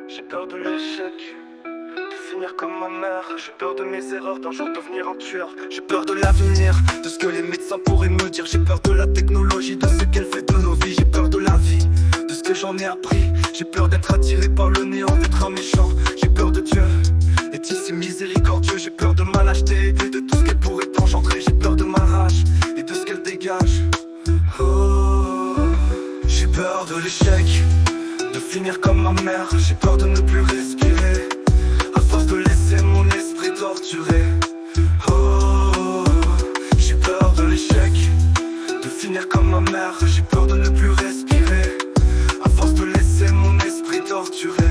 J'ai peur de l'échec, de finir comme ma mère. J'ai peur de mes erreurs, d'un jour devenir un tueur. J'ai peur de l'avenir, de ce que les médecins pourraient me dire. J'ai peur de la technologie, de ce qu'elle fait de nos vies. J'ai peur de la vie, de ce que j'en ai appris. J'ai peur d'être attiré par le néant, d'être un méchant. J'ai peur de Dieu, est-il si miséricordieux? J'ai peur de ma lâcheté et de tout ce qu'elle pourrait engendrer. J'ai peur de ma rage et de ce qu'elle dégage. Oh, j'ai peur de l'échec, de finir comme ma mère. J'ai peur de ne plus respirer, à force de laisser mon esprit torturé. Oh, j'ai peur de l'échec, de finir comme ma mère. J'ai peur de ne plus respirer, à force de laisser mon esprit torturé.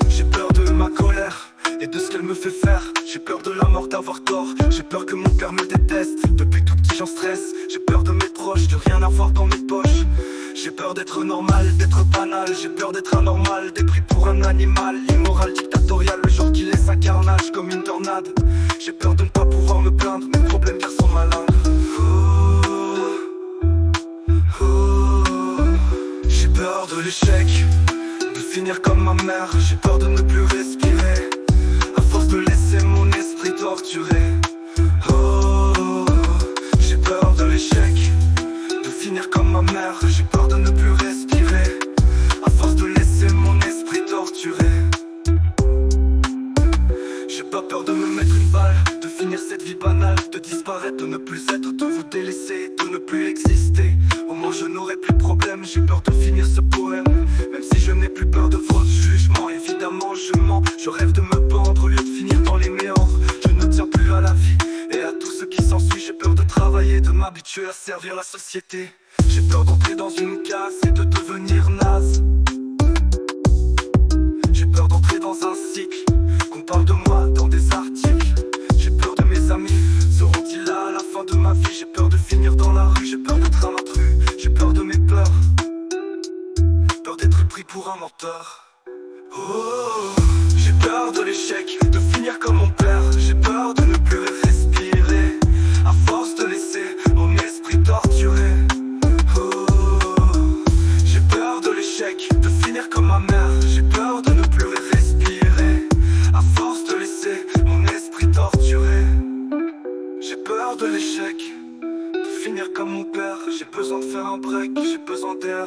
J'ai peur de ma colère et de ce qu'elle me fait faire. J'ai peur de la mort, d'avoir tort. J'ai peur que mon père me déteste. Depuis tout petit j'en stresse. J'ai peur de mes proches, de rien avoir dans mes poches. J'ai peur d'être normal, d'être banal. J'ai peur d'être anormal, d'être pris pour un animal. Immoral, dictatorial, le genre qui laisse un carnage comme une tornade. J'ai peur de ne pas pouvoir me plaindre, mes problèmes car sont malins. J'ai peur de l'échec, de finir comme ma mère. J'ai peur de ne plus respirer, à force de laisser mon esprit torturé. Oh, j'ai peur de l'échec, de finir comme ma mère. J'ai peur de ne plus respirer, à force de laisser mon esprit torturé. J'ai pas peur de me mettre une balle, de finir cette vie banale, de disparaître, de ne plus être, de vous délaisser, de ne plus exister. Au moins je n'aurai plus de problème. J'ai peur de finir ce poème, même si je n'ai plus peur de votre jugement. Évidemment je mens, je rêve de me pendre au lieu de finir dans les méandres. Je ne tiens plus à la vie et à tout ce qui s'ensuit. J'ai peur de travailler, de m'habituer à servir la société. J'ai peur d'entrer dans une case et de devenir naze. J'ai peur d'entrer dans un cycle, qu'on parle de moi dans des articles. J'ai peur de mes amis, seront-ils là à la fin de ma vie? J'ai peur de finir dans la rue, j'ai peur d'être un intrus. J'ai peur de mes peurs, peur d'être pris pour un menteur. Oh, j'ai peur de l'échec, de finir comme mon père. J'ai peur de ne plus respirer, à force de laisser mon esprit torturé. Oh, j'ai peur de l'échec, de finir comme ma mère. J'ai peur de ne plus respirer, à force de laisser mon esprit torturé. J'ai peur de l'échec, de finir comme mon père. J'ai besoin de faire un break, j'ai besoin d'air.